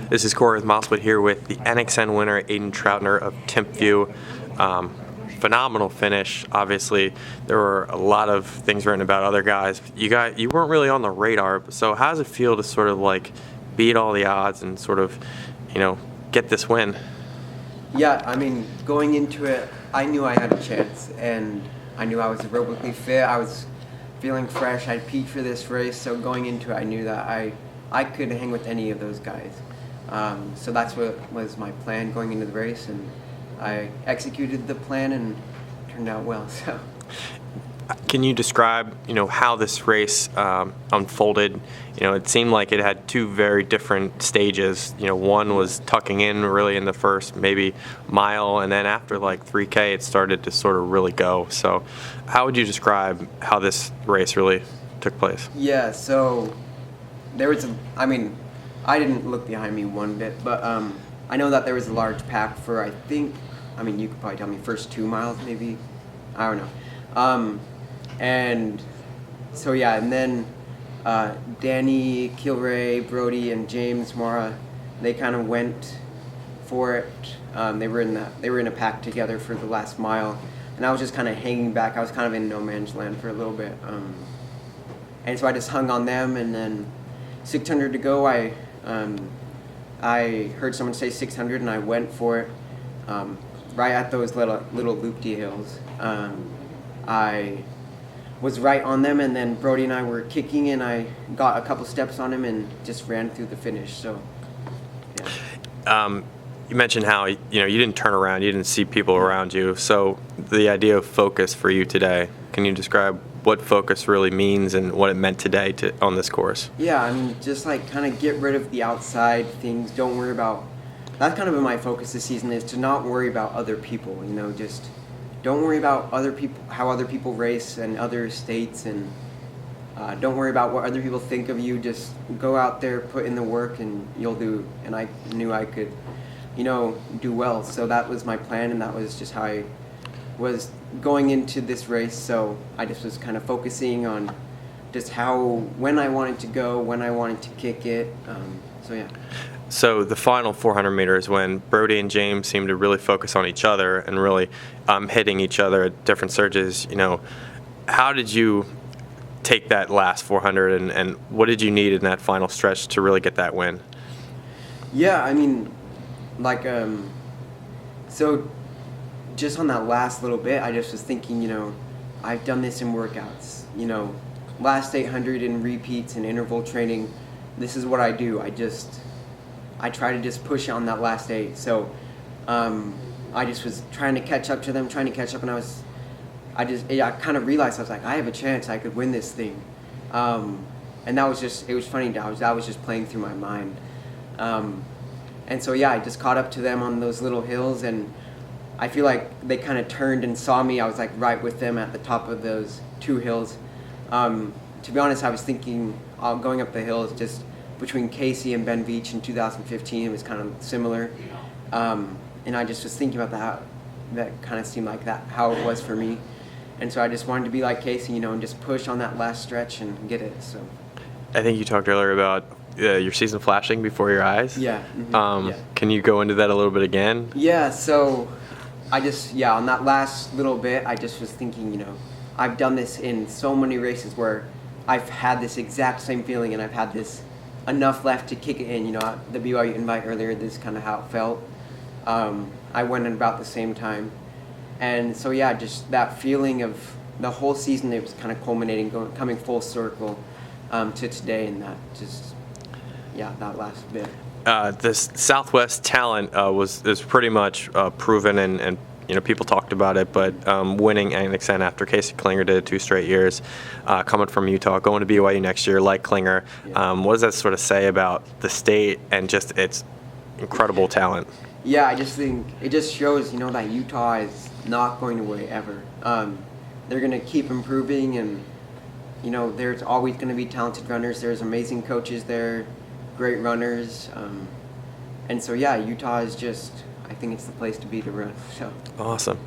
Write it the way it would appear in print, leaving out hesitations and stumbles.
This is Corey with MileSplit here with the NXN winner, Aidan Troutner of Timpview. Phenomenal finish. Obviously, there were a lot of things written about other guys. You weren't really on the radar. So how does it feel to sort of like beat all the odds and sort of, get this win? Yeah, I mean, going into it, I knew I had a chance, and I knew I was aerobically fit. I was feeling fresh. I'd peaked for this race, so going into it, I knew that I could hang with any of those guys. So that's what was my plan going into the race, and I executed the plan and turned out well. So, can you describe, how this race unfolded? It seemed like it had two very different stages. One was tucking in really in the first maybe mile, and then after like 3K, it started to sort of really go. So, how would you describe how this race really took place? Yeah. So there was I didn't look behind me one bit, but I know that there was a large pack for you could probably tell me first 2 miles maybe. I don't know. And so yeah, and then Danny, Kilray, Brodey, and James Mara, they kind of went for it. They were in a pack together for the last mile, and I was just kind of hanging back. I was kind of in no man's land for a little bit, and so I just hung on them. And then 600 to go, I heard someone say 600, and I went for it. Right at those little loop-de hills, I was right on them, and then Brodey and I were kicking, and I got a couple steps on him and just ran through the finish. So, yeah. You mentioned how you didn't turn around, you didn't see people around you. So the idea of focus for you today, can you describe what focus really means and what it meant today on this course? Yeah, just like kind of get rid of the outside things. Don't worry about. That's kind of been my focus this season, is to not worry about other people. Just don't worry about other people, how other people race in other states, and don't worry about what other people think of you. Just go out there, put in the work, and you'll do. And I knew I could, do well. So that was my plan, and that was just how I was going into this race. So I just was kind of focusing on just when I wanted to go, when I wanted to kick it. So yeah. So the final 400 meters, when Brodey and James seemed to really focus on each other and really hitting each other at different surges, how did you take that last 400 and what did you need in that final stretch to really get that win? Yeah, so just on that last little bit, I just was thinking, I've done this in workouts, last 800 in repeats and interval training. This is what I do. I try to just push on that last 8. So I just was trying to catch up to them, and I kind of realized, I was like, I have a chance. I could win this thing. And that was it was funny. That was just playing through my mind. And so, yeah, I just caught up to them on those little hills, and I feel like they kind of turned and saw me. I was like right with them at the top of those 2 hills. To be honest, I was thinking going up the hills just between Casey and Ben Beach in 2015, it was kind of similar. And I just was thinking about that kind of seemed like how it was for me. And so I just wanted to be like Casey, and just push on that last stretch and get it. So I think you talked earlier about your season flashing before your eyes. Yeah. Mm-hmm. Yeah. Can you go into that a little bit again? Yeah, so on that last little bit, I just was thinking, I've done this in so many races where I've had this exact same feeling, and I've had this enough left to kick it in. The BYU invite earlier, this is kind of how it felt. I went in about the same time. And so, yeah, just that feeling of the whole season, it was kind of culminating, coming full circle to today, and that that last bit. This Southwest talent is pretty much proven, and people talked about it, but winning NXN after Casey Klinger did it 2 straight years, coming from Utah, going to BYU next year like Klinger, what does that sort of say about the state and just its incredible talent? Yeah, I just think it just shows, that Utah is not going away ever. They're going to keep improving, and, there's always going to be talented runners. There's amazing coaches there, great runners. And so, yeah, Utah is I think it's the place to be to run. So. Awesome.